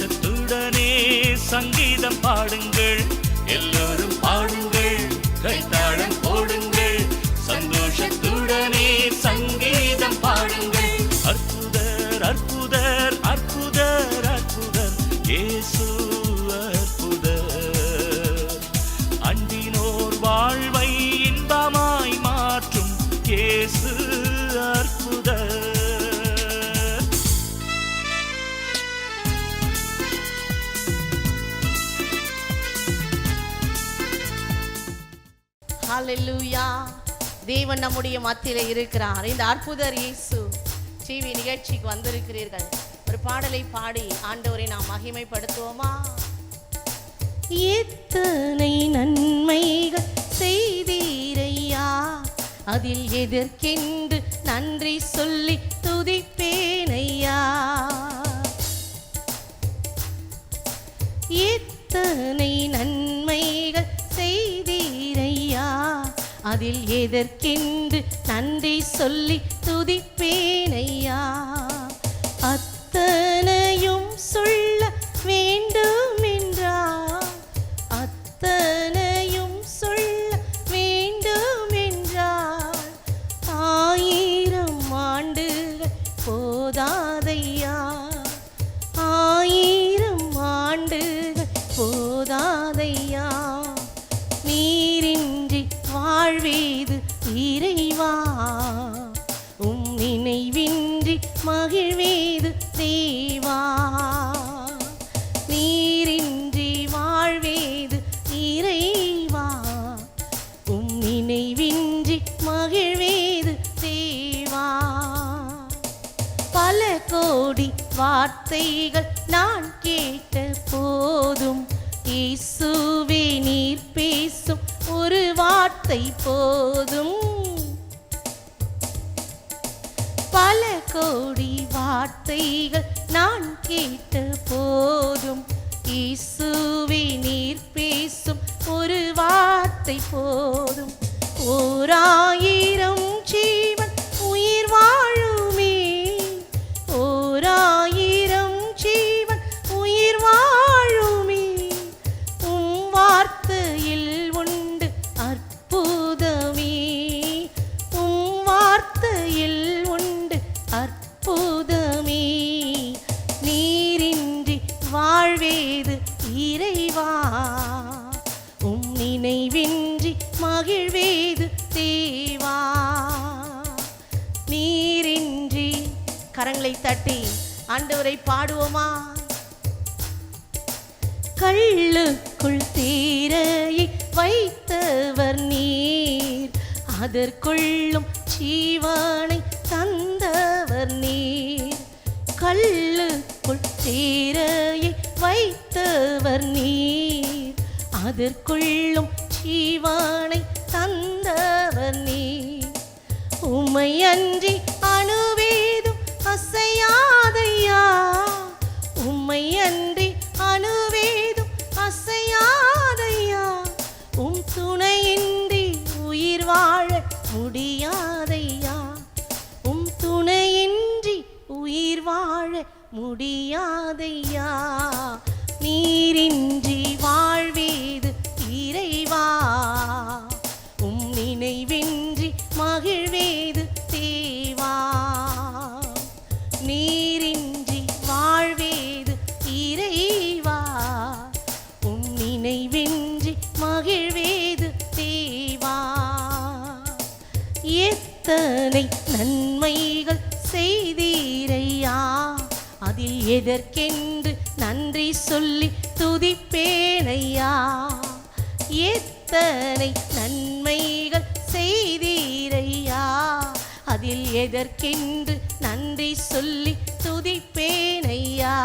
சந்தோஷத்துடனே சங்கீதம் பாடுங்கள், எல்லோரும் பாடுங்கள், கைத்தாளம் போடுங்கள், சந்தோஷத்துடனே சங்கீதம் பாடுங்கள். அற்புதர் அற்புதர் அற்புதர் அற்புதர் இயேசு அற்புதர். அண்டினோர் வாழ்வை இன்பமாய் மாற்றும் இயேசு அற்புதர். ஹல்லேலூயா. தேவன் நம்முடைய மத்தியிலே இருக்கிறார். இந்த அற்புதர் இயேசு டிவி நிகழ்ச்சிக்கு வந்திருக்கிறீர்கள். ஒரு பாடலை பாடி ஆண்டவரை நாம் மகிமைப்படுத்துவோமா? எத்தனை நன்மைகள் செய்தீரையா, அதில் எதற்கென்று நன்றி சொல்லி துதிப்பேனையா. எத்தனை நன்மைகள் செய்தீரையா, அதில் எதற்கென்று நன்றி சொல்லி துதிப்பேனையா. அத்தனையும் சொல்ல வேண்டும் என்றார், அத்தனையும் சொல்ல வேண்டும் என்றார். 1000 ஆண்டுகள் போதாதையா, 1000 ஆண்டுகள் போதாதையா. நீரின்றி வாழ்வேது இறைவா, உம் நினைவின்றி மகிழ்வேது தேவா. நீரின்றி வாழ்வேது இறைவா, உம் நினைவின்றி மகிழ்வேது தேவா. பல கோடி வார்த்தைகள் நான் கேட்ட போதும், இயேசுவே நீர் பேசும் ஒரு வார்த்தை போதும். பல கோடி வார்த்தைகள் நான் கேட்ட போதும், இயேசுவே நீர் பேசும் ஒரு வார்த்தை போதும். 1000 ஜீவன் உயிர் வாழுமே, 1000 ஜீவன் உயிர் வாழுமே. உம் வார்த்தையில் உண்டு அற்புதமே, உம் வார்த்தையில் உண்டு அற்புதமே. நீரின்றி வாழ்வேது இறைவா, உம் நினைவின்றி மகிழ்வேது தேவா. நீரின்றி கரங்களை தட்டி ஆண்டவரை பாடுவோமா? கல்லுக்குள் தீரையை வைத்தவர் நீர், அதற்குள்ளும் ஜீவனை தந்தவர் நீர். கல்லுக்குள் தீரையை வைத்தவர் நீர், அதற்குள்ளும் ஜீவனை தந்தவர் நீர். உம்மை அன்றி அணுவேதும் அசையாதையா, உம்மை அன்றி அணுவேதும் அசையாதையா. உம் துணையின்றி உயிர் வாழ முடியாதையா, உம் துணையின்றி உயிர் வாழ முடியாதையா. நீரின்றி வாழ்வேது இறைவா, உம் நினைவின்றி மகிழ்வேது தேவா. நீரின்றி வாழ்வேது இறைவா, உம் நினைவின்றி மகிழ்வேது தேவா. எத்தனை நன்மைகள் செய்தீரையா, அதில் எதற்கென்று நன்றி சொல்லி துதிப்பேனையா. எத்தனை நன்மைகள் செய்தீரையா, அதில் எதற்கென்று நன்றி சொல்லி துதிப்பேனையா.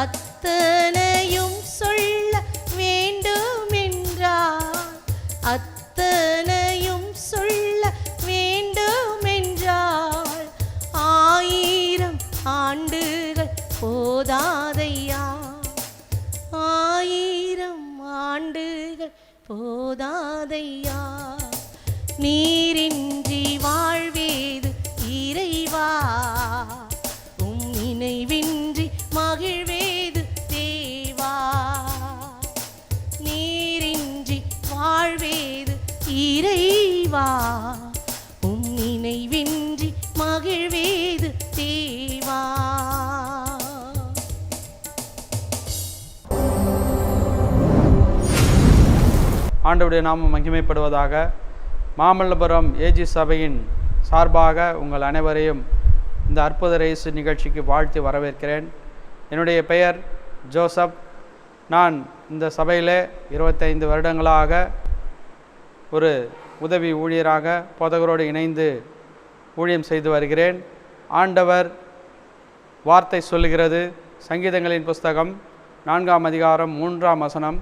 அத்தனையும் சொல்ல வேண்டும் என்றார், அத்தனையும் சொல்ல வேண்டும் என்றால். 1000 ஆண்டுகள் போதாதையா, 1000 ஆண்டுகள் போதாதையா. நீரின்றி வாழ்வேது இறைவா, உம் நினைவின்றி மகிழ்வேது ஆண்டவருடைய நாமம் மகிமைப்படுவதாக. மாமல்லபுரம் ஏஜி சபையின் சார்பாக உங்கள் அனைவரையும் இந்த அற்புதர் இயேசு நிகழ்ச்சிக்கு வாழ்த்தி வரவேற்கிறேன். என்னுடைய பெயர் ஜோசப். நான் இந்த சபையில் 25 வருடங்களாக ஒரு உதவி ஊழியராக போதகரோடு இணைந்து ஊழியம் செய்து வருகிறேன். ஆண்டவர் வார்த்தை சொல்லுகிறது, சங்கீதங்களின் புஸ்தகம் 4ஆம் அதிகாரம் 3ஆம் வசனம்,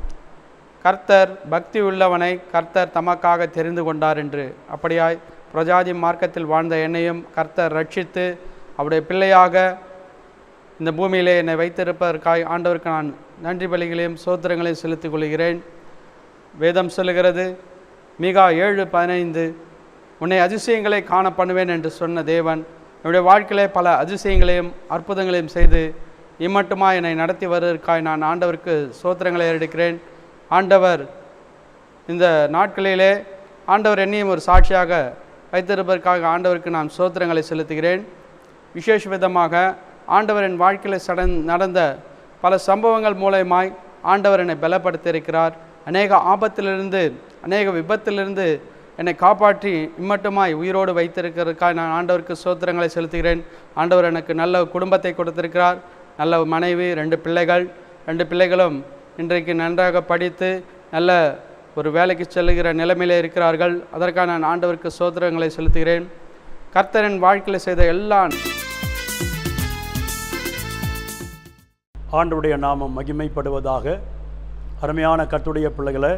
கர்த்தர் பக்தி உள்ளவனை கர்த்தர் தமக்காக தெரிந்து கொண்டார் என்று. அப்படியாய் பிரஜாதி மார்க்கத்தில் வாழ்ந்த என்னையும் கர்த்தர் ரட்சித்து அவருடைய பிள்ளையாக இந்த பூமியிலே என்னை வைத்திருப்பதற்காக ஆண்டவருக்கு நான் நன்றி பலிகளையும் சோத்திரங்களையும் செலுத்திக் கொள்கிறேன். வேதம் சொல்லுகிறது, மீகா 7:15, உன்னை அதிசயங்களை காண பண்ணுவேன் என்று சொன்ன தேவன் என்னுடைய வாழ்க்கையிலே பல அதிசயங்களையும் அற்புதங்களையும் செய்து இம்மட்டுமா என்னை நடத்தி வருவதற்காக நான் ஆண்டவருக்கு சோத்திரங்களை எடுக்கிறேன். ஆண்டவர் இந்த நாட்களிலே ஆண்டவர் என்னையும் ஒரு சாட்சியாக வைத்திருப்பதற்காக ஆண்டவருக்கு நான் சோத்திரங்களை செலுத்துகிறேன். விசேஷ விதமாக ஆண்டவர் என் வாழ்க்கையில் நடந்த பல சம்பவங்கள் மூலமாய் ஆண்டவர் என்னை பலப்படுத்தியிருக்கிறார். அநேக ஆபத்திலிருந்து அநேக விபத்திலிருந்து என்னை காப்பாற்றி இம்மட்டுமாய் உயிரோடு வைத்திருக்கிறதுக்காக நான் ஆண்டவருக்கு சோத்திரங்களை செலுத்துகிறேன். ஆண்டவர் எனக்கு நல்ல குடும்பத்தை கொடுத்திருக்கிறார், நல்ல மனைவி, 2 பிள்ளைகள். 2 பிள்ளைகளும் இன்றைக்கு நன்றாக படித்து நல்ல ஒரு வேலைக்கு செல்லுகிற நிலைமையிலே இருக்கிறார்கள். அதற்காக நான் ஆண்டவருக்கு சோத்திரங்களை செலுத்துகிறேன். கர்த்தரின் வாழ்க்கையில் செய்த எல்லா ஆண்டவருடைய நாமம் மகிமைப்படுவதாக. அருமையான கர்த்தருடைய பிள்ளைகளை,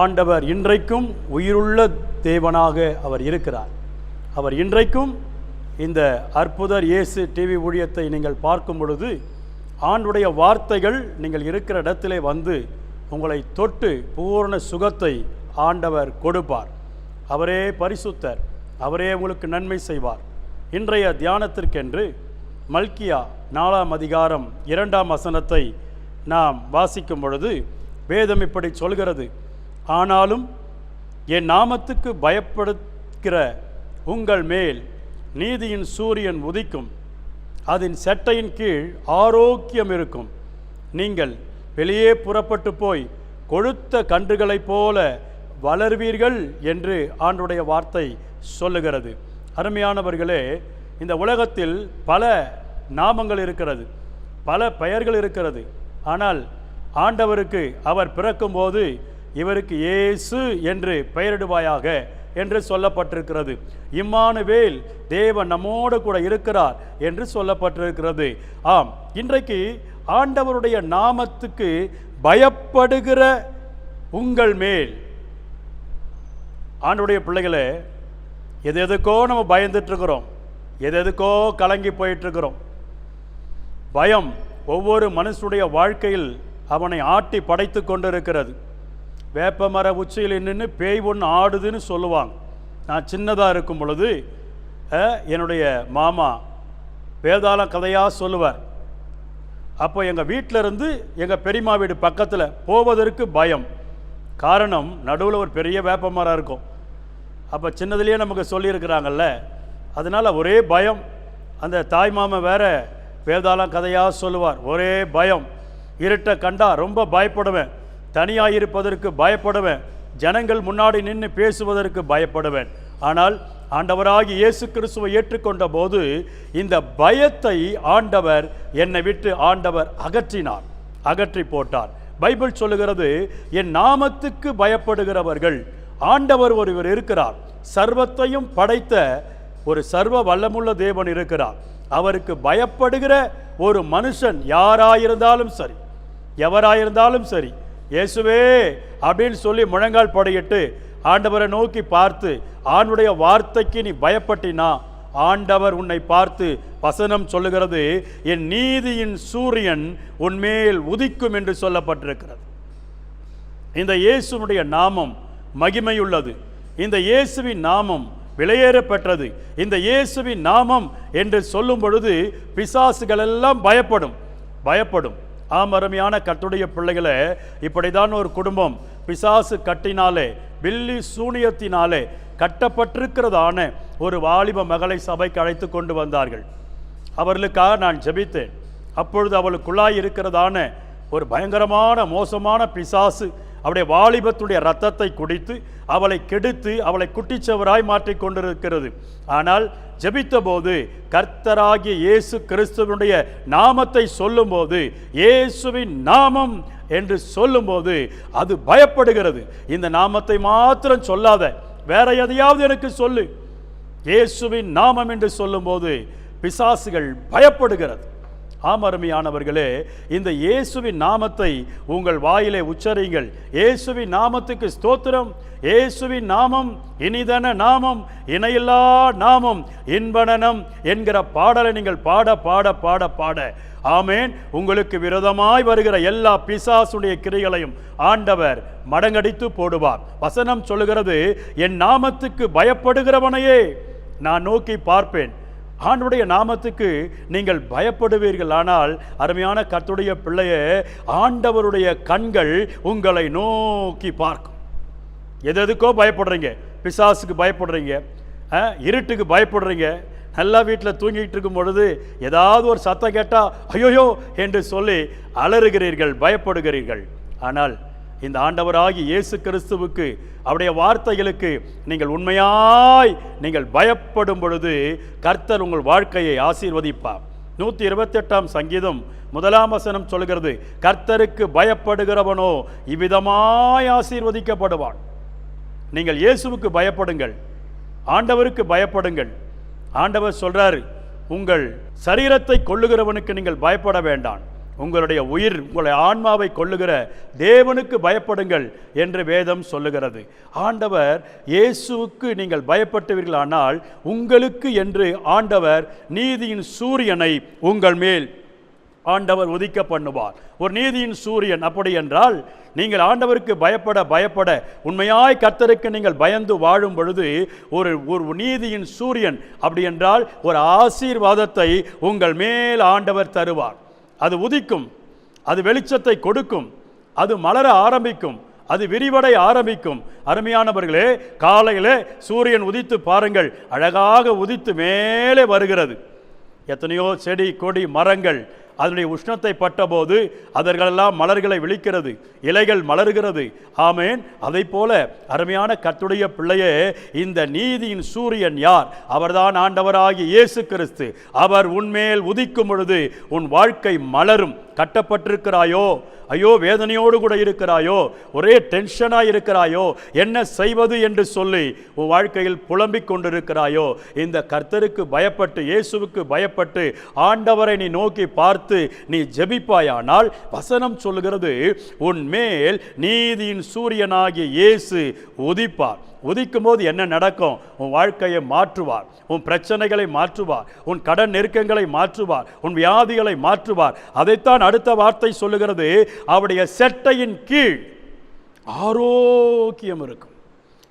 ஆண்டவர் இன்றைக்கும் உயிருள்ள தேவனாக அவர் இருக்கிறார். அவர் இன்றைக்கும் இந்த அற்புதர் இயேசு டிவி ஊழியத்தை நீங்கள் பார்க்கும் பொழுது ஆண்டுடைய வார்த்தைகள் நீங்கள் இருக்கிற இடத்திலே வந்து உங்களை தொட்டு பூரண சுகத்தை ஆண்டவர் கொடுப்பார். அவரே பரிசுத்தர், அவரே உங்களுக்கு நன்மை செய்வார். இன்றைய தியானத்திற்கென்று மல்கியா 4ஆம் அதிகாரம் 2ஆம் வசனத்தை நாம் வாசிக்கும் பொழுது வேதம் இப்படி சொல்கிறது, ஆனாலும் என் நாமத்துக்கு பயப்படுகிற உங்கள் மேல் நீதியின் சூரியன் உதிக்கும், அதன் செட்டையின் கீழ் ஆரோக்கியம் இருக்கும். நீங்கள் வெளியே புறப்பட்டு போய் கொழுத்த கன்றுகளைப் போல வளர்வீர்கள் என்று ஆண்டவருடைய வார்த்தை சொல்லுகிறது. அருமையானவர்களே, இந்த உலகத்தில் பல நாமங்கள் இருக்கிறது, பல பெயர்கள் இருக்கிறது. ஆனால் ஆண்டவருக்கு அவர் பிறக்கும்போது இவருக்கு இயேசு என்று பெயரிடுவாயாக என்று சொல்லப்பட்டிருக்கிறது. இம்மானுவேல், தேவன் நம்மோடு கூட இருக்கிறார் என்று சொல்லப்பட்டிருக்கிறது. ஆம், இன்றைக்கு ஆண்டவருடைய நாமத்துக்கு பயப்படுகிற உங்கள் மேல், ஆண்டவருடைய பிள்ளைகளே, எதுக்கோ நம்ம பயந்துட்டு இருக்கிறோம், எதுக்கோ கலங்கி போயிட்டு இருக்கிறோம். பயம் ஒவ்வொரு மனுஷனுடைய வாழ்க்கையில் அவனை ஆட்டி படைத்து கொண்டிருக்கிறது. வேப்பமர உச்சியில் நின்று பேய் ஒன்று ஆடுதுன்னு சொல்லுவாங்க. நான் சின்னதாக இருக்கும் பொழுது என்னுடைய மாமா வேதாள கதையாக சொல்லுவார். அப்போ எங்கள் வீட்டில் இருந்து எங்கள் பெரியம்மா வீடு பக்கத்தில் போவதற்கு பயம். காரணம், நடுவில் ஒரு பெரிய வேப்பமரம் இருக்கும். அப்போ சின்னதுலேயே நமக்கு சொல்லியிருக்கிறாங்கல்ல, அதனால் ஒரே பயம். அந்த தாய் மாமா வேற வேதாளம் கதையாக சொல்லுவார், ஒரே பயம். இருட்டை கண்டா ரொம்ப பயப்படுவேன், தனியாக இருப்பதற்கு பயப்படுவேன், ஜனங்கள் முன்னாடி நின்று பேசுவதற்கு பயப்படுவேன். ஆனால் ஆண்டவராகி இயேசு கிறிஸ்துவை ஏற்றுக்கொண்ட போது இந்த பயத்தை ஆண்டவர் என்னை விட்டு ஆண்டவர் அகற்றினார், அகற்றி போட்டார். பைபிள் சொல்லுகிறது, என் நாமத்துக்கு பயப்படுகிறவர்கள், ஆண்டவர் ஒருவர் இருக்கிறார், சர்வத்தையும் படைத்த ஒரு சர்வ வல்லமுள்ள தேவன் இருக்கிறார். அவருக்கு பயப்படுகிற ஒரு மனுஷன் யாராயிருந்தாலும் சரி, எவராயிருந்தாலும் சரி, இயேசுவே அப்படின்னு சொல்லி முழங்கால் படையிட்டு ஆண்டவரை நோக்கி பார்த்து ஆண்டுடைய வார்த்தைக்கு நீ பயப்பட்டினா ஆண்டவர் உன்னை பார்த்து வசனம் சொல்லுகிறது, என் நீதியின் சூரியன் உன்மேல் உதிக்கும் என்று சொல்லப்பட்டிருக்கிறது. இந்த இயேசுனுடைய நாமம் மகிமையுள்ளது. இந்த இயேசுவின் நாமம் விலையேறப்பெற்றது. இந்த இயேசுவின் நாமம் என்று சொல்லும் பொழுது பிசாசுகள் எல்லாம் பயப்படும். ஆமரமையான கர்த்தருடைய பிள்ளைகளை, இப்படிதான் ஒரு குடும்பம் பிசாசு கட்டினாலே, பில்லி சூனியத்தினாலே கட்டப்பட்டிருக்கிறதான ஒரு வாலிப மகளை சபைக்கு அழைத்து கொண்டு வந்தார்கள். அவர்களுக்காக நான் ஜெபித்தேன். அப்பொழுது அவளுக்குள்ளாய் இருக்கிறதான ஒரு பயங்கரமான மோசமான பிசாசு அவருடைய வாலிபத்துடைய இரத்தத்தை குடித்து அவளை கெடுத்து அவளை குட்டிச்சவராய் மாற்றிக் கொண்டிருக்கிறது. ஆனால் ஜெபித்த போது கர்த்தராகிய இயேசு கிறிஸ்துவனுடைய நாமத்தை சொல்லும்போது, இயேசுவின் நாமம் என்று சொல்லும்போது அது பயப்படுகிறது. இந்த நாமத்தை மாத்திரம் சொல்லாத, வேற எதையாவது எனக்கு சொல்லு. இயேசுவின் நாமம் என்று சொல்லும்போது பிசாசுகள் பயப்படுகிறது. ஆமருமையானவர்களே, இந்த இயேசுவின் நாமத்தை உங்கள் வாயிலே உச்சரியுங்கள். இயேசுவின் நாமத்துக்கு ஸ்தோத்திரம். இயேசுவின் நாமம் இனிதன நாமம், இணையில்லா நாமம், இன்பனம் என்கிற பாடலை நீங்கள் பாட பாட பாட பாட ஆமேன், உங்களுக்கு விரோதமாய் வருகிற எல்லா பிசாசுடைய கிரைகளையும் ஆண்டவர் மடங்கடித்து போடுவார். வசனம் சொல்லுகிறது, என் நாமத்துக்கு பயப்படுகிறவனையே நான் நோக்கி பார்ப்பேன். ஆண்டுடைய நாமத்துக்கு நீங்கள் பயப்படுவீர்கள். ஆனால் அருமையான கர்த்தருடைய பிள்ளையே, ஆண்டவருடைய கண்கள் உங்களை நோக்கி பார்க்கும். எதுக்கோ பயப்படுறீங்க, பிசாசுக்கு பயப்படுறீங்க, இருட்டுக்கு பயப்படுறீங்க, நல்லா வீட்டில் தூங்கிட்டு இருக்கும் பொழுது ஏதாவது ஒரு சத்தம் கேட்டால் ஐயோயோ என்று சொல்லி அலறுகிறீர்கள், பயப்படுகிறீர்கள். ஆனால் இந்த ஆண்டவராகி இயேசு கிறிஸ்துவுக்கு, அவருடைய வார்த்தைகளுக்கு நீங்கள் உண்மையாய் நீங்கள் பயப்படும் பொழுது கர்த்தர் உங்கள் வாழ்க்கையை ஆசீர்வதிப்பார். 128ஆம் சங்கீதம் 1ஆம் வசனம் சொல்கிறது, கர்த்தருக்கு பயப்படுகிறவனோ இவ்விதமாய் ஆசீர்வதிக்கப்படுவான். நீங்கள் இயேசுவுக்கு பயப்படுங்கள், ஆண்டவருக்கு பயப்படுங்கள். ஆண்டவர் சொல்றாரு, உங்கள் சரீரத்தை கொல்லுகிறவனுக்கு நீங்கள் பயப்பட வேண்டாம், உங்களுடைய உயிர், உங்களுடைய ஆன்மாவை கொல்லுகிற தேவனுக்கு பயப்படுங்கள் என்று வேதம் சொல்லுகிறது. ஆண்டவர் இயேசுவுக்கு நீங்கள் பயப்பட்டவர்களானால் உங்களுக்கு என்று ஆண்டவர் நீதியின் சூரியனை உங்கள் மேல் ஆண்டவர் உதிக்க பண்ணுவார். ஒரு நீதியின் சூரியன். அப்படி என்றால் நீங்கள் ஆண்டவருக்கு பயப்பட பயப்பட உண்மையாய் கர்த்தருக்கு நீங்கள் பயந்து வாழும் பொழுது ஒரு நீதியின் சூரியன், அப்படி என்றால் ஒரு ஆசீர்வாதத்தை உங்கள் மேல் ஆண்டவர் தருவார். அது உதிக்கும், அது வெளிச்சத்தை கொடுக்கும், அது மலர ஆரம்பிக்கும், அது விரிவடை ஆரம்பிக்கும். அருமையானவர்களே, காலையிலே சூரியன் உதித்து பாருங்கள், அழகாக உதித்து மேலே வருகிறது. எத்தனையோ செடி கொடி மரங்கள் அதனுடைய உஷ்ணத்தை பட்டபோது அதற்கெல்லாம் மலர்களை விழிக்கிறது, இலைகள் மலர்கிறது. ஆமேன். அதை போல அருமையான கர்த்தருடைய பிள்ளையே, இந்த நீதியின் சூரியன் யார்? அவர்தான் ஆண்டவராகிய இயேசு கிறிஸ்து. அவர் உன்மேல் உதிக்கும் பொழுது உன் வாழ்க்கை மலரும். கட்டப்பட்டிருக்கிறாயோ, ஐயோ வேதனையோடு கூட இருக்கிறாயோ, ஒரே டென்ஷனாக இருக்கிறாயோ, என்ன செய்வது என்று சொல்லி உன் வாழ்க்கையில் புலம்பிக் கொண்டிருக்கிறாயோ, இந்த கர்த்தருக்கு பயப்பட்டு இயேசுவுக்கு பயப்பட்டு ஆண்டவரை நீ நோக்கி பார்த்து நீ ஜெபிப்பாயானால் வசனம் சொல்லுகிறது, உன் மேல் நீதியின் சூரியனாகிய இயேசு உதிப்பார். உதிக்கும் போது என்ன நடக்கும்? உன் வாழ்க்கையை மாற்றுவார், உன் பிரச்சனைகளை மாற்றுவார், உன் கடன் நெருக்கங்களை மாற்றுவார், உன் வியாதிகளை மாற்றுவார். அதைத்தான் அடுத்த வார்த்தை சொல்லுகிறது, அவருடைய செட்டையின் கீழ் ஆரோக்கியம் இருக்கும்,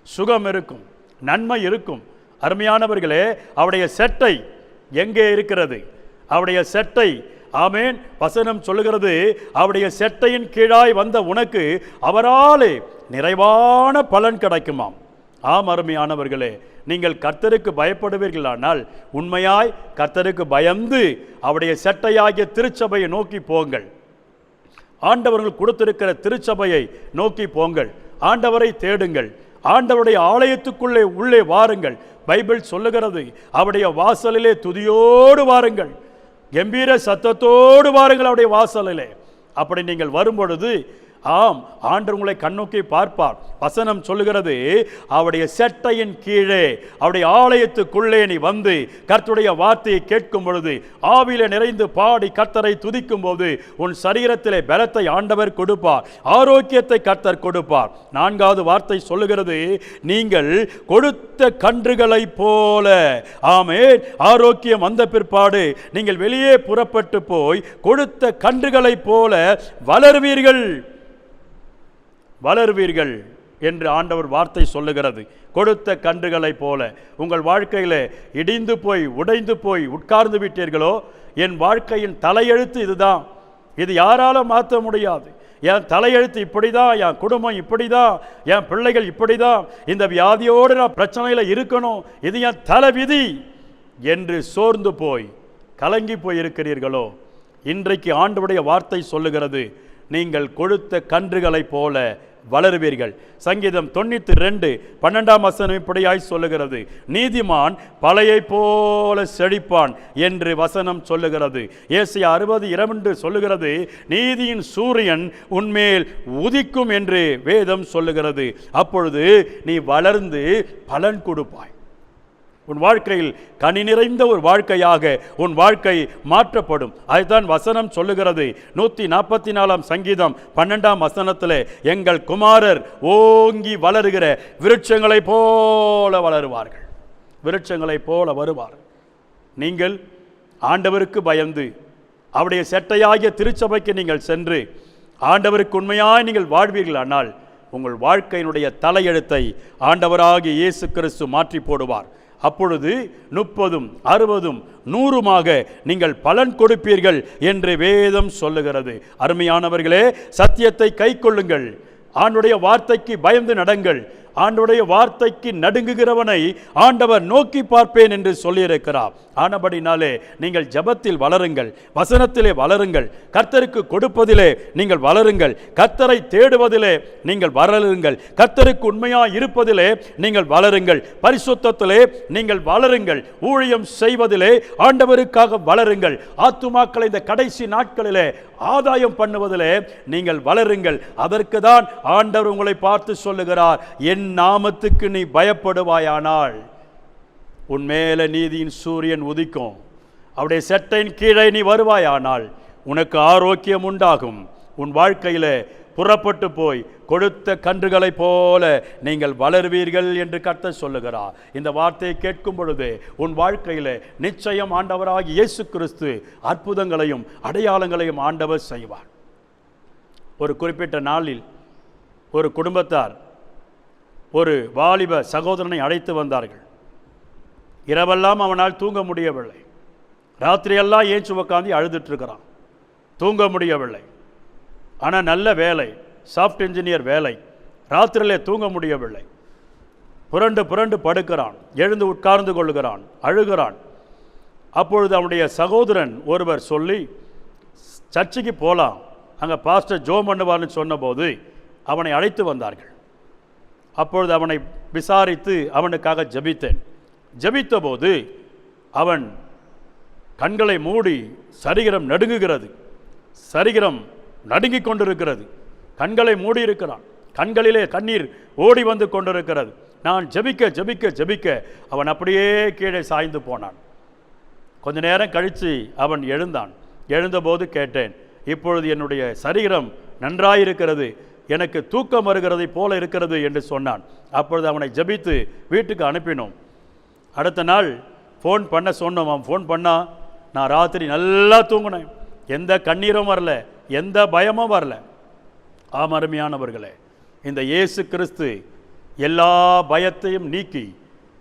சுகம் இருக்கும், நன்மை இருக்கும். அருமையானவர்களே, அவருடைய செட்டை எங்கே இருக்கிறது? அவருடைய செட்டை, ஆமேன், வசனம் சொல்லுகிறது, அவருடைய செட்டையின் கீழாய் வந்த உனக்கு அவராலே நிறைவான பலன் கிடைக்குமாம். ஆம் அருமையானவர்களே, நீங்கள் கர்த்தருக்கு பயப்படுவீர்களானால் உண்மையாய் கர்த்தருக்கு பயந்து அவருடைய செட்டையாகிய திருச்சபையை நோக்கி போங்கள். ஆண்டவர்கள் கொடுத்திருக்கிற திருச்சபையை நோக்கி போங்கள். ஆண்டவரை தேடுங்கள். ஆண்டவருடைய ஆலயத்துக்குள்ளே உள்ளே வாருங்கள். பைபிள் சொல்லுகிறது, அவருடைய வாசலிலே துதியோடு வாருங்கள், கம்பீர சத்தத்தோடு வாருங்கள் அவருடைய வாசலிலே. அப்படி நீங்கள் வரும்பொழுது ஆம், ஆண்டவர் உங்களை கண்ணோக்கி பார்ப்பார். வசனம் சொல்லுகிறது, அவருடைய செட்டையின் கீழே அவருடைய ஆலயத்துக்குள்ளே நீ வந்து கர்த்தருடைய வார்த்தையை கேட்கும் பொழுது, ஆவியிலே நிறைந்து பாடி கர்த்தரை துதிக்கும் போது உன் சரீரத்திலே பலத்தை ஆண்டவர் கொடுப்பார், ஆரோக்கியத்தை கர்த்தர் கொடுப்பார். 4வது வார்த்தை சொல்லுகிறது, நீங்கள் கொடுத்த கன்றுகளை போல, ஆமென், ஆரோக்கியம் வந்த பிற்பாடு நீங்கள் வெளியே புறப்பட்டு போய் கொடுத்த கன்றுகளை போல வளருவீர்கள் வளருவீர்கள் என்று ஆண்டவர் வார்த்தை சொல்லுகிறது. கொடுத்த கன்றுகளை போல. உங்கள் வாழ்க்கையில் இடிந்து போய் உடைந்து போய் உட்கார்ந்து விட்டீர்களோ, என் வாழ்க்கையின் தலையெழுத்து இதுதான், இது யாராலும் மாற்ற முடியாது, என் தலையெழுத்து இப்படி தான், என் குடும்பம் இப்படி தான், என் பிள்ளைகள் இப்படி தான், இந்த வியாதியோடு நான் பிரச்சனையில் இருக்கணும், இது என் தலைவிதி என்று சோர்ந்து போய் கலங்கி போய் இருக்கிறீர்களோ, இன்றைக்கு ஆண்டவருடைய வார்த்தை சொல்லுகிறது, நீங்கள் கொடுத்த கன்றுகளைப் போல வளருவீர்கள். சங்கீதம் 92:12 இப்படியாய் சொல்லுகிறது, நீதிமான் பழையை போல செழிப்பான் என்று வசனம் சொல்லுகிறது. ஏசாயா 60:2 சொல்லுகிறது, நீதியின் சூரியன் உன்மேல் உதிக்கும் என்று வேதம் சொல்லுகிறது. அப்பொழுது நீ வளர்ந்து பலன் கொடுப்பாய். உன் வாழ்க்கையில் கனி நிறைந்த ஒரு வாழ்க்கையாக உன் வாழ்க்கை மாற்றப்படும். அதுதான் வசனம் சொல்லுகிறது. 144 சங்கீதம் 12 எங்கள் குமாரர் ஓங்கி வளருகிற விருட்சங்களை போல வளருவார்கள். விருட்சங்களை போல வருவார். நீங்கள் ஆண்டவருக்கு பயந்து அவருடைய செட்டையாகிய திருச்சபைக்கு நீங்கள் சென்று ஆண்டவருக்கு உண்மையாய் நீங்கள் வாழ்வீர்கள். ஆனால் உங்கள் வாழ்க்கையினுடைய தலையெழுத்தை ஆண்டவராகிய இயேசு கிறிஸ்து மாற்றி போடுவார். அப்பொழுது 30, 60, 100 நீங்கள் பலன் கொடுப்பீர்கள் என்று வேதம் சொல்லுகிறது. அருமையானவர்களே, சத்தியத்தை கை கொள்ளுங்கள். ஆண்டுடைய வார்த்தைக்கு பயந்து நடங்கள். ஆண்டவருடைய வார்த்தைக்கு நடுங்குகிறவனை ஆண்டவர் நோக்கி பார்ப்பேன் என்று சொல்லியிருக்கிறார். ஆனபடினாலே நீங்கள் ஜெபத்தில் வளருங்கள், வசனத்திலே வளருங்கள், கர்த்தருக்கு கொடுப்பதிலே நீங்கள் வளருங்கள், கர்த்தரை தேடுவதிலே நீங்கள் வளருங்கள், கர்த்தருக்கு உண்மையாய் இருப்பதிலே நீங்கள் வளருங்கள், பரிசுத்தத்திலே நீங்கள் வளருங்கள், ஊழியம் செய்வதிலே ஆண்டவருக்காக வளருங்கள், ஆத்துமாக்களை இந்த கடைசி நாட்களிலே ஆதாயம் பண்ணுவதிலே நீங்கள் வளருங்கள். அதற்கு தான் ஆண்டவர் உங்களை பார்த்து சொல்லுகிறார், என் நாமத்துக்கு நீ பயப்படுவாயானால் உன் மேல நீதியின் சூரியன் உதிக்கும். அவருடைய செட்டையின் கீழே நீ வருவாயானால் உனக்கு ஆரோக்கியம் உண்டாகும். உன் வாழ்க்கையில புறப்பட்டு போய் கொடுத்த கன்றுகளைப் போல நீங்கள் வளருவீர்கள் என்று கர்த்தர் சொல்லுகிறார். இந்த வார்த்தையை கேட்கும் பொழுது உன் வாழ்க்கையில நிச்சயம் ஆண்டவராகிய இயேசு கிறிஸ்து அற்புதங்களையும் அடையாளங்களையும் ஆண்டவர் செய்வார். ஒரு குறிப்பிட்ட நாளில் ஒரு குடும்பத்தார் ஒரு வாலிப சகோதரனை அழைத்து வந்தார்கள். இரவெல்லாம் அவனால் தூங்க முடியவில்லை. ராத்திரியெல்லாம் ஏஞ்சி உட்காந்து அழுதுட்டு இருக்கிறான். தூங்க முடியவில்லை. ஆனால் நல்ல வேலை, சாஃப்ட் இன்ஜினியர் வேலை. ராத்திரியிலே தூங்க முடியவில்லை. புரண்டு புரண்டு படுக்கிறான். எழுந்து உட்கார்ந்து கொள்ளுகிறான், அழுகிறான். அப்பொழுது அவனுடைய சகோதரன் ஒருவர் சொல்லி, சர்ச்சுக்கு போகலாம், அங்கே பாஸ்டர் ஜோம் பண்ணுவார்னு சொன்னபோது அவனை அழைத்து வந்தார்கள். அப்பொழுது அவனை விசாரித்து அவனுக்காக ஜெபித்தேன். ஜெபித்த போது அவன் கண்களை மூடி, சரீரம் நடுங்குகிறது, சரீரம் நடுங்கிக் கொண்டிருக்கிறது, கண்களை மூடி இருக்கிறான், கண்களிலே கண்ணீர் ஓடி வந்து கொண்டிருக்கிறது. நான் ஜெபிக்க ஜெபிக்க ஜெபிக்க அவன் அப்படியே கீழே சாய்ந்து போனான். கொஞ்ச நேரம் கழித்து அவன் எழுந்தான். எழுந்தபோது கேட்டேன், இப்பொழுது என்னுடைய சரீரம் நன்றாயிருக்கிறது, எனக்கு தூக்கம் வருகிறதை போல இருக்கிறது என்று சொன்னான். அப்பொழுது அவனை ஜெபித்து வீட்டுக்கு அனுப்பினோம். அடுத்த நாள் ஃபோன் பண்ண சொன்னோம். அவன் ஃபோன் பண்ணால், நான் ராத்திரி நல்லா தூங்கினேன், எந்த கண்ணீரும் வரல, எந்த பயமும் வரல. அருமையானவர்களே, இந்த இயேசு கிறிஸ்து எல்லா பயத்தையும் நீக்கி,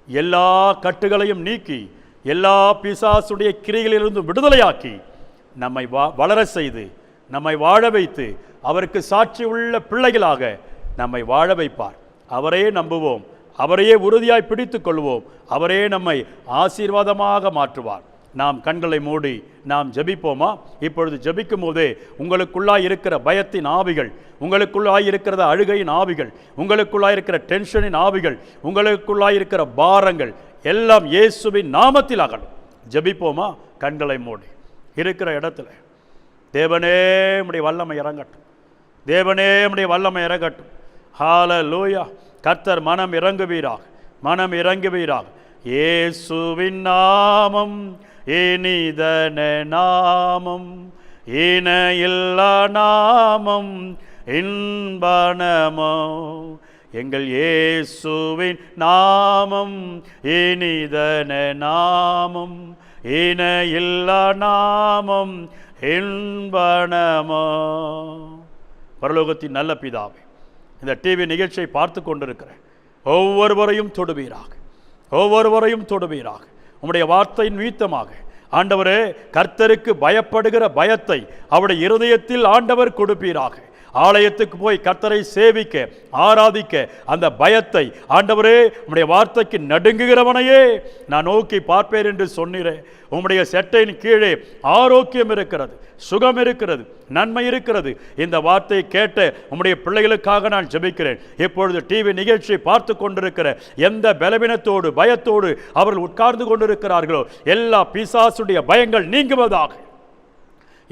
எல்லா கட்டுகளையும் நீக்கி, எல்லா பிசாசுடைய கிரிகளிலிருந்து விடுதலையாக்கி நம்மை வளர செய்து, நம்மை வாழ வைத்து, அவருக்கு சாட்சி உள்ள பிள்ளைகளாக நம்மை வாழ வைப்பார். அவரே நம்புவோம், அவரையே உறுதியாய் பிடித்து கொள்வோம், அவரே நம்மை ஆசீர்வாதமாக மாற்றுவார். நாம் கண்களை மூடி நாம் ஜெபிப்போமா? இப்பொழுது ஜெபிக்கும் போதே உங்களுக்குள்ளாய் இருக்கிற பயத்தின் ஆவிகள், உங்களுக்குள்ளாய் இருக்கிற அழுகையின் ஆவிகள், உங்களுக்குள்ளாய் இருக்கிற டென்ஷனின் ஆவிகள், உங்களுக்குள்ளாய் இருக்கிற பாரங்கள் எல்லாம் இயேசுவின் நாமத்தில் அகலும். ஜெபிப்போமா? கண்களை மூடி இருக்கிற இடத்துல, தேவனே உம்முடைய வல்லமை இறங்கட்டும், தேவனே உம்முடைய வல்லமை இறங்கட்டும். ஹல்லேலூயா. கர்த்தர் மனம் இறங்குவீராக, மனம் இறங்குவீராக. இயேசுவின் நாமம் இனிதன நாமம், இணையில்லா நாமம், இன்பனமோ. எங்கள் இயேசுவின் நாமம் இனிதன நாமம், இணையில்லா நாமம், இன்பனமோ. பரலோகத்தின் நல்ல பிதாவே, இந்த டிவி நிகழ்ச்சியை பார்த்து கொண்டிருக்கிறேன் ஒவ்வொருவரையும் தொடுவீராக, ஒவ்வொருவரையும் தொடுவீராக. உம்முடைய வார்த்தையின் நிமித்தமாக ஆண்டவரே, கர்த்தருக்கு பயப்படுகிற பயத்தை அவருடைய இருதயத்தில் ஆண்டவர் கொடுப்பீராக. ஆலயத்துக்கு போய் கர்த்தரை சேவிக்க, ஆராதிக்க அந்த பயத்தை, ஆண்டவரே உம்முடைய வார்த்தைக்கு நடுங்குகிறவனையே நான் நோக்கி பார்ப்பேன் என்று சொன்னீரே. உம்முடைய செட்டையின் கீழே ஆரோக்கியம் இருக்கிறது, சுகம் இருக்கிறது, நன்மை இருக்கிறது. இந்த வார்த்தையை கேட்ட உம்முடைய பிள்ளைகளுக்காக நான் ஜெபிக்கிறேன். இப்பொழுது டிவி நிகழ்ச்சியை பார்த்து கொண்டிருக்கிற எந்த பலவீனத்தோடு பயத்தோடு அவர்கள் உட்கார்ந்து கொண்டிருக்கிறார்களோ எல்லா பிசாசுடைய பயங்கள் நீங்குவதாக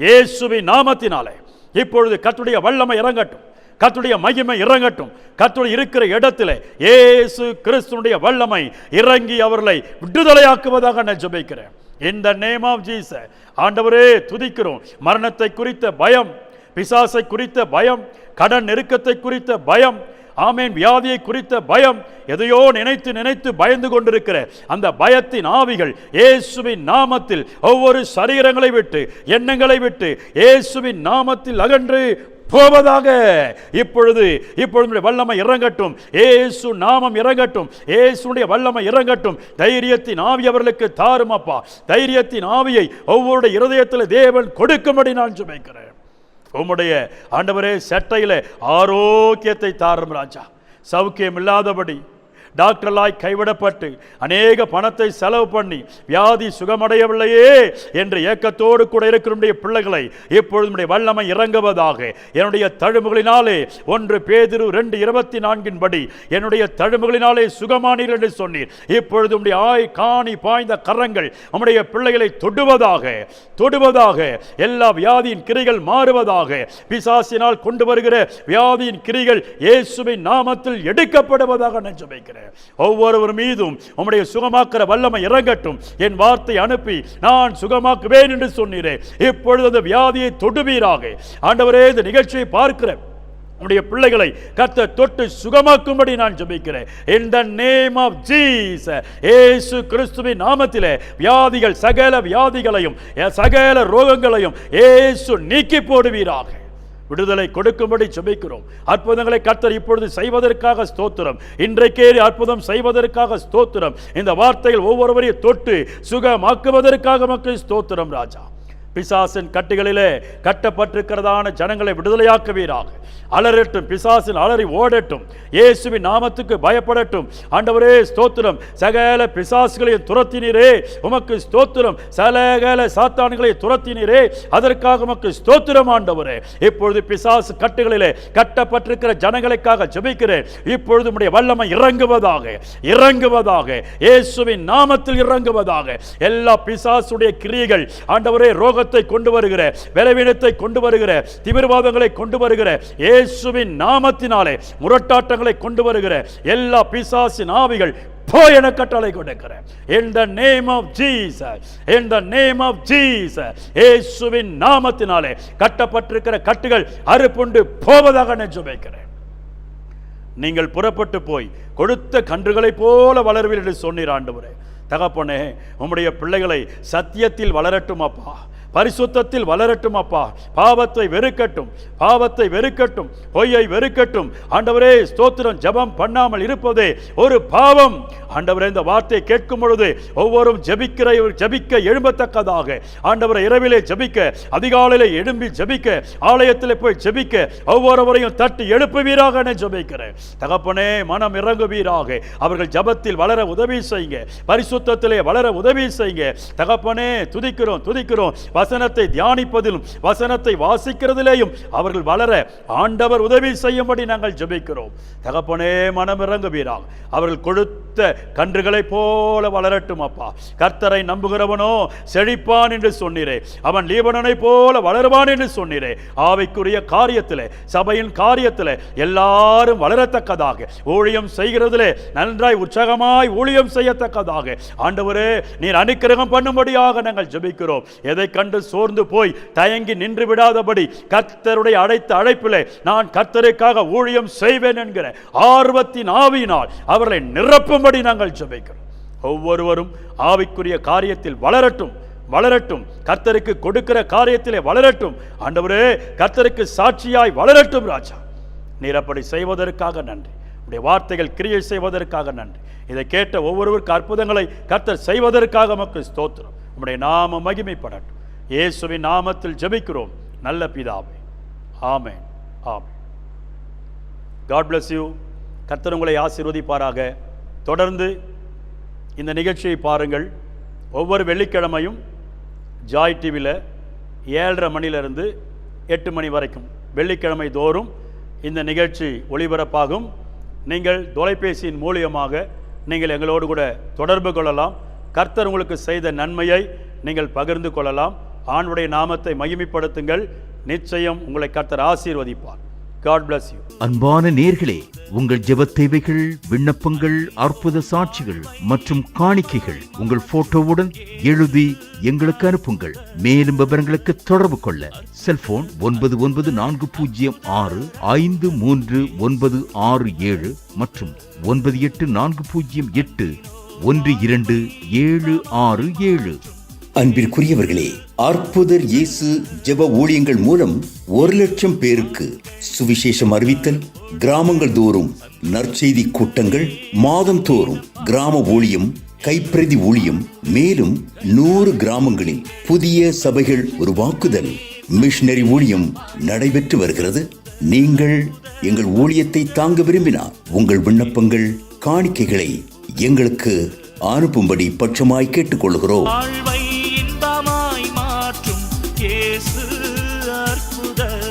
இயேசுவின் நாமத்தினாலே. இப்பொழுது கர்த்தருடைய வல்லமை இறங்கட்டும், கர்த்தருடைய மகிமை இறங்கட்டும். கர்த்தர் இருக்கிற இடத்திலே இயேசு கிறிஸ்துவினுடைய வல்லமை இறங்கி அவர்களை விடுதலையாக்குவதாக நான் ஜெபிக்கிறேன். In the name of Jesus. ஆண்டவரே துதிக்கிறோம். மரணத்தை குறித்த பயம், பிசாசை குறித்த பயம், கடன் நெருக்கத்தை குறித்த பயம், ஆமேன், வியாதியை குறித்த பயம், எதையோ நினைத்து நினைத்து பயந்து கொண்டிருக்கிற அந்த பயத்தின் ஆவிகள் இயேசுவின் நாமத்தில் ஒவ்வொரு சரீரங்களை விட்டு, எண்ணங்களை விட்டு இயேசுவின் நாமத்தில் அகன்று போவதாக. இப்பொழுது வல்லமை இறங்கட்டும், இயேசு நாமம் இறங்கட்டும், இயேசுடைய வல்லமை இறங்கட்டும். தைரியத்தின் ஆவி அவர்களுக்கு தாரும் அப்பா. தைரியத்தின் ஆவியை ஒவ்வொரு இருதயத்தில் தேவன் கொடுக்கும்படி நான் ஜெபிக்கிறேன். உம்முடைய ஆண்டவரே சட்டையில ஆரோக்கியத்தை தாரும் ராஜா. சௌக்கியம் இல்லாதபடி டாக்டர்களாய் கைவிடப்பட்டு அநேக பணத்தை செலவு பண்ணி வியாதி சுகமடையவில்லையே என்று ஏக்கத்தோடு கூட இருக்கிற பிள்ளைகளை இப்பொழுது வல்லமை இறங்குவதாக. என்னுடைய தழும்புகளினாலே 1 பேதுரு 2:24 படி என்னுடைய தழும்புகளினாலே சுகமானீர்கள் என்று சொன்னீர். இப்பொழுது உம்முடைய காணி பாய்ந்த கரங்கள் நம்முடைய பிள்ளைகளை தொடுவதாக. எல்லா வியாதியின் கிரிகள் மாறுவதாக. பிசாசினால் கொண்டு வருகிற வியாதியின் கிரிகள் இயேசுவின் நாமத்தில் எடுக்கப்படுவதாக நான் ஜெபிக்கிறேன். ஒவ்வொருவர் மீதும் உம்முடைய சுகமாக்குற வல்லமை இறங்கட்டும். என் வார்த்தை அனுப்பி நான் சுகமாக்குவேன் என்று சொன்னீரே. இப்பொழுது அந்த வியாதியை தொடுவீராக. ஆண்டவரே, இந்த நிகழ்ச்சியை பார்க்கிற உம்முடைய பிள்ளைகளை கர்த்தர் தொட்டு சுகமாக்கும்படி நான் ஜெபிக்கிறேன். In the name of Jesus. இயேசு கிறிஸ்துவின் நாமத்திலே வியாதிகள், சகல வியாதிகளையும் சகல ரோகங்களையும் இயேசு நீக்கி போடுவீராக. விடுதலை கொடுக்கும்படி ஜெபிக்கிறோம். அற்புதங்களை கர்த்தர் இப்பொழுது செய்வதற்காக ஸ்தோத்திரம். இன்றைக்கே அற்புதம் செய்வதற்காக ஸ்தோத்திரம். இந்த வார்த்தைகள் ஒவ்வொருவரையும் தொட்டு சுகமாக்குவதற்காக மக்கள் ஸ்தோத்திரம் ராஜா. பிசாசின் கட்டுகளிலே கட்டப்பட்டிருக்கிறதான ஜனங்களை விடுதலையாக்குவீராக. அலறட்டும், பிசாசின் அலறி ஓடட்டும், இயேசுவின் நாமத்துக்கு பயப்படட்டும். ஆண்டவரே ஸ்தோத்திரம். சகல பிசாசுகளையும் துரத்தினீரே, உமக்கு ஸ்தோத்திரம். சகல சாத்தான்களை துரத்தினீரே, அதற்காக உமக்கு ஸ்தோத்திரம் ஆண்டவரே. இப்பொழுது பிசாசு கட்டுகளிலே கட்டப்பட்டிருக்கிற ஜனங்களுக்காக ஜெபிக்கிறேன். இப்பொழுது உம்முடைய வல்லமை இறங்குவதாக, இயேசுவின் நாமத்தில் இறங்குவதாக. எல்லா பிசாசுடைய கிரியைகள் ஆண்டவரே, ரோகத்தை கொண்டு வருகிற, பலவீனத்தை கொண்டு வருகிற, திமிர்வாதங்களை கொண்டு வருகிற, இயேசுவின் நாமத்தினாலே முரட்டாட்டங்களை கொண்டு வருகிற எல்லா பிசாசின் ஆவிகள் போய் என கட்டளை கொடுக்கிறேன். In the name of Jesus. In the name of Jesus. இயேசுவின் நாமத்தினாலே கட்டப்பட்டிருக்கிற கட்டுகள் அறுப்புண்டு போவதாக நான் ஜெபிக்கிறேன். நீங்கள் புறப்பட்டு போய் கொடுத்த கன்றுகளை போல வளர்வீர்கள் என்று சொன்னீர் ஆண்டவரே. தகப்பனே, உம்முடைய பிள்ளைகளை சத்தியத்தில் வளரட்டும் அப்பா, பரிசுத்தத்தில் வளரட்டும் அப்பா. பாவத்தை வெறுக்கட்டும், பொய்யை வெறுக்கட்டும். ஆண்டவரே ஸ்தோத்திரம். ஜெபம் பண்ணாமல் இருப்பதே ஒரு பாவம். ஆண்டவரே, இந்த வார்த்தையை கேட்கும் பொழுது ஒவ்வொருவரும் ஜெபிக்க எழும்பத்தக்கதாக, ஆண்டவரை இரவிலே ஜெபிக்க, அதிகாலையிலே எழும்பி ஜெபிக்க, ஆலயத்தில் போய் ஜெபிக்க ஒவ்வொருவரையும் தட்டி எழுப்புவீராக நான் ஜெபிக்கிறேன். தகப்பனே, மனம் இறங்குவீராக. அவர்கள் ஜெபத்தில் வளர உதவி செய்யுங்க, பரிசுத்தத்திலே வளர உதவி செய்யுங்க. தகப்பனே, துதிக்கிறோம். வசனத்தை தியானிப்பதிலும் வசனத்தை வாசிக்கிறதிலேயும் அவர்கள் வளர ஆண்டவர் உதவி செய்யும்படி நாங்கள் ஜெபிக்கிறோம். தகப்பனே, மனம் இறங்குவீராக. அவர்கள் கொடுத்த கன்றுகளை போல வளரட்டும் அப்பா. கர்த்தரை நம்புகிறவனோ செழிப்பான் என்று சொன்னீரே, அவன் லீபனனை போல வளருவான் என்று சொன்னீரே. ஆவிக்குரிய காரியத்திலே, சபையின் காரியத்திலே எல்லாரும் வளரத்தக்கதாக, ஊழியம் செய்கிறதிலே நன்றாய் உற்சாகமாய் ஊழியம் செய்யத்தக்கதாக ஆண்டவரே நீர் அனுக்கிரகம் பண்ணும்படியாக நாங்கள் ஜெபிக்கிறோம். எதை கண்டு சோர்ந்து போய் தயங்கி நின்று விடாதபடி கர்த்தருடைய அழைத்த அழைப்பிலே நான் கர்த்தருக்காக ஊழியம் செய்வேன் என்கிற ஆர்வத்தின் ஆவியினால் அவர்களை நிரப்பும்படி நாங்கள் ஜெபிக்கிறோம். ஒவ்வொருவரும் ஆவிக்குரிய காரியத்தில் வளரட்டும். கர்த்தருக்கு கொடுக்கிற காரியத்திலே வளரட்டும். ஆண்டவரே, கர்த்தருக்கு சாட்சியாய் வளரட்டும் ராஜா. நீர் அப்படி செய்வதற்காக நன்றி. உடைய வார்த்தைகள் கிரியை செய்வதற்காக நன்றி. இதை கேட்ட ஒவ்வொருவருக்கு அற்புதங்களை கர்த்தர் செய்வதற்காக மக்கள் ஸ்தோத்திரம். உம்முடைய நாம மகிமைப்படட்டும். இயேசுவின் நாமத்தில் ஜெபிக்கிறோம் நல்ல பிதாவே. ஆமென், ஆமென். God bless you. கர்த்தர் உங்களை ஆசீர்வதிப்பாராக. தொடர்ந்து இந்த நிகழ்ச்சியை பாருங்கள். ஒவ்வொரு வெள்ளிக்கிழமையும் ஜாய் டிவியில் 7:30 மணிலிருந்து 8 மணி வரைக்கும் வெள்ளிக்கிழமை தோறும் இந்த நிகழ்ச்சி ஒளிபரப்பாகும். நீங்கள் தொலைபேசியின் மூலியமாக நீங்கள் எங்களோடு கூட தொடர்பு கொள்ளலாம். கர்த்தர் உங்களுக்கு செய்த நன்மையை நீங்கள் பகிர்ந்து கொள்ளலாம். ஆண்டவருடைய நாமத்தை மகிமைப்படுத்துங்கள். நிச்சயம் உங்களை கர்த்தர் ஆசீர்வதிப்பார். God bless you. அன்பான நேயர்களே, உங்கள் ஜெபத் தேவைகள், விண்ணப்பங்கள், அற்புத சாட்சிகள் மற்றும் காணிக்கைகள் உங்கள் போட்டோவுடன் எழுதி எங்களுக்கு அனுப்புங்கள். மேலும் விவரங்களுக்கு தொடர்பு கொள்ள செல்போன் 9940653967 மற்றும் 9840812767. அன்பிற்குரியவர்களே, அற்புதர் இயேசு ஜெப ஊழியங்கள் மூலம் 1,00,000 பேருக்கு சுவிசேஷம் அறிவித்தல், கிராமங்கள் தோறும் நற்செய்தி கூட்டங்கள், மாதம் தோறும் கிராம ஊழியம், கைப்பிரதி ஊழியம், மேலும் 100 கிராமங்களில் புதிய சபைகள் உருவாக்குதல், மிஷனரி ஊழியம் நடைபெற்று வருகிறது. நீங்கள் எங்கள் ஊழியத்தை தாங்க விரும்பினால் உங்கள் விண்ணப்பங்கள், காணிக்கைகளை எங்களுக்கு அனுப்பும்படி பட்சமாய் கேட்டுக்கொள்கிறோம். வாழ்வை இன்பமாய் மாற்றும் இயேசு அற்புதர்.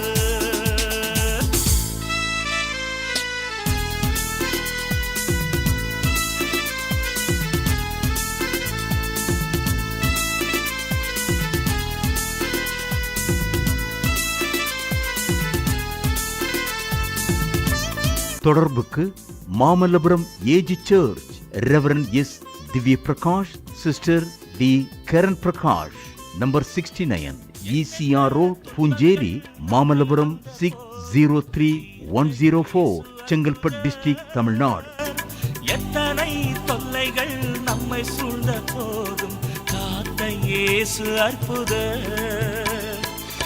தொடர்புக்கு Mamallapuram AG church, Reverend S Divya Prakash, sister D Karan Prakash, number 69 ECR road, Poonjeri, Mamallapuram 603104, Chengalpattu district, Tamil Nadu. எத்தனை தொல்லைகள் நம்மை சூழ்ந்த போதும் காத்த இயேசு அற்புதர்.